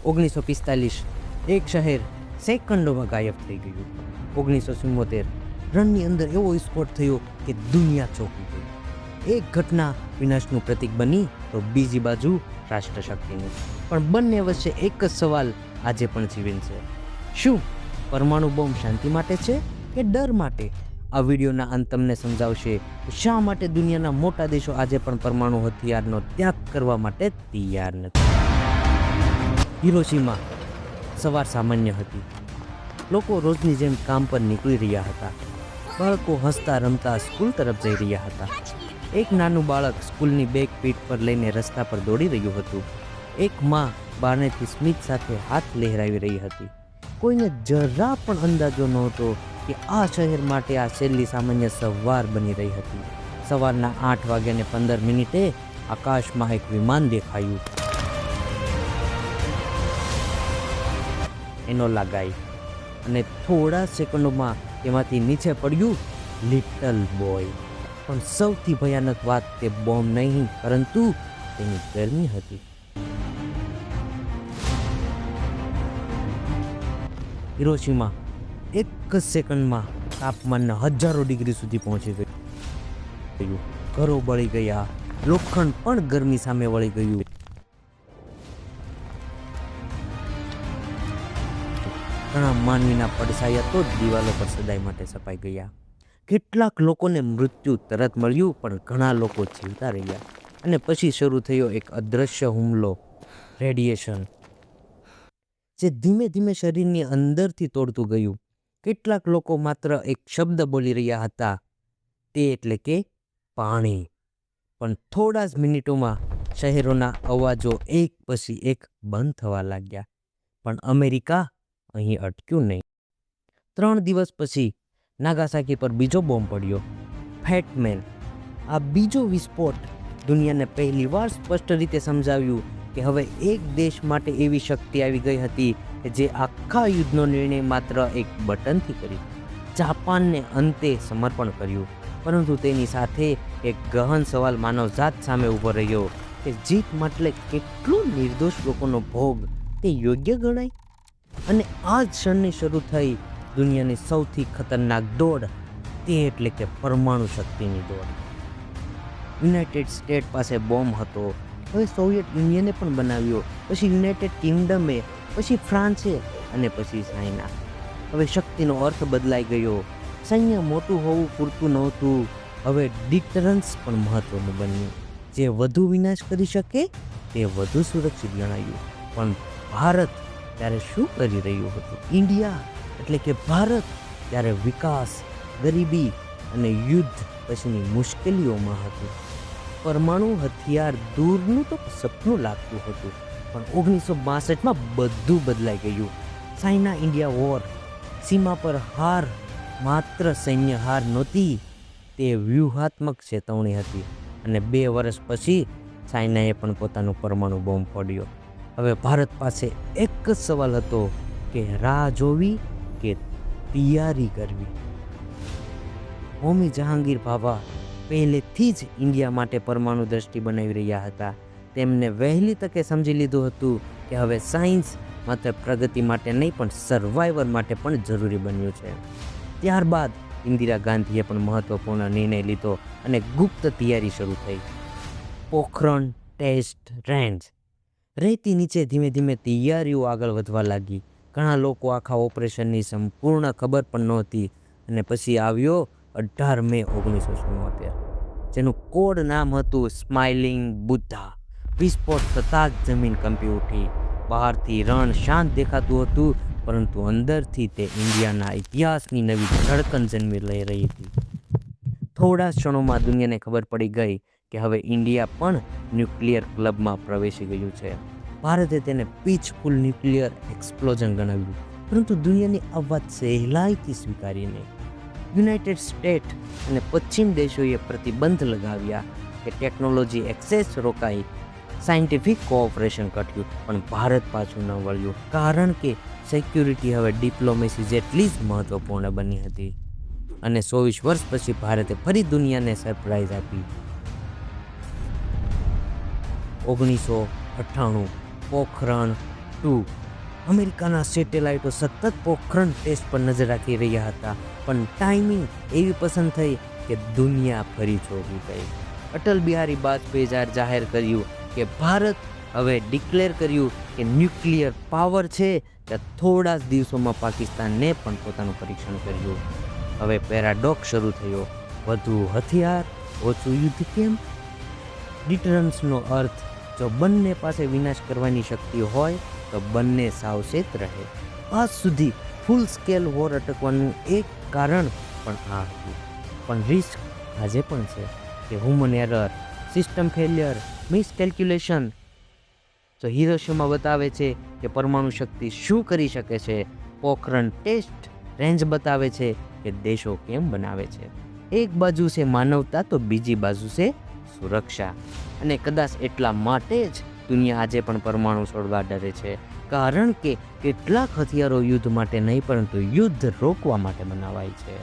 1945 એક શહેર સેકન્ડોમાં ગાયબ થઈ ગયું. 1974 રનની અંદર એવો વિસ્ફોટ થયો કે દુનિયા ચોંકી ગઈ. એક ઘટના વિનાશનું પ્રતીક બની તો બીજી બાજુ રાષ્ટ્રશક્તિનું. પણ બંને વચ્ચે એક જ સવાલ આજે પણ જીવન છે. શું પરમાણુ બોમ્બ શાંતિ માટે છે કે ડર માટે? આ વિડીયોના અંત તમને સમજાવશે કે શા માટે દુનિયાના મોટા દેશો આજે પણ પરમાણુ હથિયારનો ત્યાગ કરવા માટે તૈયાર નથી. હિરોશીમા સવાર સામાન્ય હતી. લોકો રોજની જેમ કામ પર નીકળી રહ્યા હતા. બાળકો હસતા રમતા સ્કૂલ તરફ જઈ રહ્યા હતા. એક નાનું બાળક સ્કૂલની બેગ પીઠ પર લઈને રસ્તા પર દોડી રહ્યું હતું. એક માં બારણેથી સ્મિત સાથે હાથ લહેરાવી રહી હતી. કોઈને જરા પણ અંદાજો નહોતો કે આ શહેર માટે આ છેલ્લી સામાન્ય સવાર બની રહી હતી. સવારના 8:15 આકાશમાં એક વિમાન દેખાયું. એનોલા ગાય અને થોડા સેકન્ડોમાં તેમાંથી નીચે પડ્યું લિટલ બોય. પણ સૌથી ભયાનક વાત તે બોમ્બ નહીં પરંતુ તેની ગરમી હતી. હિરોશીમા એક જ સેકન્ડમાં તાપમાનના 1000 ડિગ્રી સુધી પહોંચી ગયું. ઘરો બળી ગયા, લોખંડ પણ ગરમી સામે વળી ગયું. ઘણા માનવીના પડછાયા તો દિવાલો પર સદાય માટે છપાઈ ગયા. કેટલાક લોકોને મૃત્યુ તરત મળ્યું પણ ઘણા લોકો જીવતા રહ્યા. અને પછી શરૂ થયો એક અદૃશ્ય હુમલો, રેડિયેશન, જે ધીમે ધીમે શરીરની અંદરથી તોડતું ગયું. કેટલાક લોકો માત્ર એક શબ્દ બોલી રહ્યા હતા, તે એટલે કે પાણી. પણ થોડા જ મિનિટોમાં શહેરોના અવાજો એક પછી એક બંધ થવા લાગ્યા. પણ અમેરિકા અહીં અટક્યું નહીં. 3 દિવસ પછી નાગાસાકી પર બીજો બોમ્બ પડ્યો, ફેટમેન. આ બીજો વિસ્ફોટ દુનિયાને પહેલીવાર સ્પષ્ટ રીતે સમજાવ્યું કે હવે એક દેશ માટે એવી શક્તિ આવી ગઈ હતી કે જે આખા યુદ્ધનો નિર્ણય માત્ર એક બટનથી કરી. જાપાનને અંતે સમર્પણ કર્યું. પરંતુ તેની સાથે એક ગહન સવાલ માનવજાત સામે ઊભો રહ્યો કે જીત માટે કેટલું નિર્દોષ લોકોનો ભોગ તે યોગ્ય ગણાય? અને આ જ ક્ષણની શરૂ થઈ દુનિયાની સૌથી ખતરનાક દોડ, તે એટલે કે પરમાણુ શક્તિની દોડ. યુનાઇટેડ સ્ટેટ પાસે બોમ્બ હતો, હવે સોવિયત યુનિયને પણ બનાવ્યો, પછી યુનાઇટેડ કિંગડમે, પછી ફ્રાન્સે અને પછી ચાઇના. હવે શક્તિનો અર્થ બદલાઈ ગયો. સૈન્ય મોટું હોવું પૂરતું નહોતું, હવે ડિટરન્સ પણ મહત્વનું બન્યું. જે વધુ વિનાશ કરી શકે તે વધુ સુરક્ષિત ગણાયું. પણ ભારત ત્યારે શું કરી રહ્યું હતું? ઇન્ડિયા એટલે કે ભારત ત્યારે વિકાસ, ગરીબી અને યુદ્ધ પછીની મુશ્કેલીઓમાં હતું. પરમાણુ હથિયાર દૂરનું તો સપનું લાગતું હતું. પણ 1962માં બધું બદલાઈ ગયું. China India war. સીમા પર હાર માત્ર સૈન્ય હાર નહોતી, તે વ્યૂહાત્મક ચેતવણી હતી. અને 2 વર્ષ પછી ચાઇનાએ પણ પોતાનો પરમાણુ બોમ્બ ફોડ્યો. હવે ભારત પાસે એક જ સવાલ હતો કે રાહ જોવી કે તૈયારી કરવી. હોમી જહાંગીર ભાભા પહેલેથી જ ઇન્ડિયા માટે પરમાણુ દ્રષ્ટિ બનાવી રહ્યા હતા. તેમને વહેલી તકે સમજી લીધું હતું કે હવે સાયન્સ માત્ર પ્રગતિ માટે નહીં પણ સર્વાઈવર માટે પણ જરૂરી બન્યું છે. ત્યારબાદ ઇન્દિરા ગાંધીએ પણ મહત્વપૂર્ણ નિર્ણય લીધો અને ગુપ્ત તૈયારી શરૂ થઈ. Pokhran test range. રેતી નીચે ધીમે ધીમે તૈયારીઓ આગળ વધવા લાગી. ઘણા લોકો આખા ઓપરેશનની સંપૂર્ણ ખબર પણ નહોતી. અને પછી આવ્યો 18 મે 1974, જેનું કોડ નામ હતું સ્માઇલિંગ બુદ્ધા. વિસ્ફોટ થતાં જ જમીન કંપી ઉઠી. બહારથી રણ શાંત દેખાતું હતું, પરંતુ અંદરથી તે ઇન્ડિયાના ઇતિહાસની નવી ધડકન જન્મી લઈ રહી હતી. થોડા ક્ષણોમાં દુનિયાને ખબર પડી ગઈ કે હવે ઇન્ડિયા પણ ન્યુક્લિયર ક્લબમાં પ્રવેશી ગયું છે. ભારતે તેને પીચફુલ ન્યુક્લિયર એક્સપ્લોઝન ગણાવ્યું, પરંતુ દુનિયાની આ વાત સહેલાઈથી સ્વીકારી નહીં. યુનાઇટેડ સ્ટેટ અને પશ્ચિમ દેશોએ પ્રતિબંધ લગાવ્યા કે ટેકનોલોજી એક્સેસ રોકાઈ, સાયન્ટિફિક કોઓપરેશન ઘટ્યું, પણ ભારત પાછું ન વળ્યું. કારણ કે સિક્યુરિટી હવે ડિપ્લોમેસી જેટલી જ મહત્વપૂર્ણ બની હતી. અને 24 વર્ષ પછી ભારતે ફરી દુનિયાને સરપ્રાઈઝ આપી. 1998 પોખરણ 2 અમેરિકાના સેટેલાઇટો સતત પોખરણ ટેસ્ટ પર નજર રાખી રહ્યા હતા, પણ ટાઈમિંગ એવી પસંદ થઈ કે દુનિયા ફરી ચોંકી ગઈ. અટલ બિહારી વાજપેયી જાહેર કર્યું કે ભારત હવે ડિક્લેર કર્યું કે ન્યુક્લિયર પાવર છે, ત્યાં થોડા જ દિવસોમાં પાકિસ્તાનને પણ પોતાનું પરીક્ષણ કર્યું. હવે પેરાડોક્સ શરૂ થયો, વધુ હથિયાર ઓછું યુદ્ધ કેમ? ડિટરન્સનો અર્થ, જો બંને પાસે વિનાશ કરવાની શક્તિ હોય તો બંને સાવચેત રહે. આજ સુધી ફૂલ સ્કેલ વોર અટકવાનું એક કારણ પણ આ હતું, પણ રિસ્ક આજે પણ છે કે હ્યુમન એરર, સિસ્ટમ ફેલિયર, મિસકેલ્ક્યુલેશન. તો હિરોશિમા બતાવે છે કે પરમાણુ શક્તિ શું કરી શકે છે. પોખરણ ટેસ્ટ રેન્જ બતાવે છે કે દેશો કેમ બનાવે છે. એક બાજુ છે માનવતા તો બીજી બાજુ છે સુરક્ષા. અને કદાચ એટલા માટે જ દુનિયા આજે પણ પરમાણુ છોડવા ડરે છે, કારણ કે કેટલાક હથિયારો યુદ્ધ માટે નહીં પરંતુ યુદ્ધ રોકવા માટે બનાવાય છે.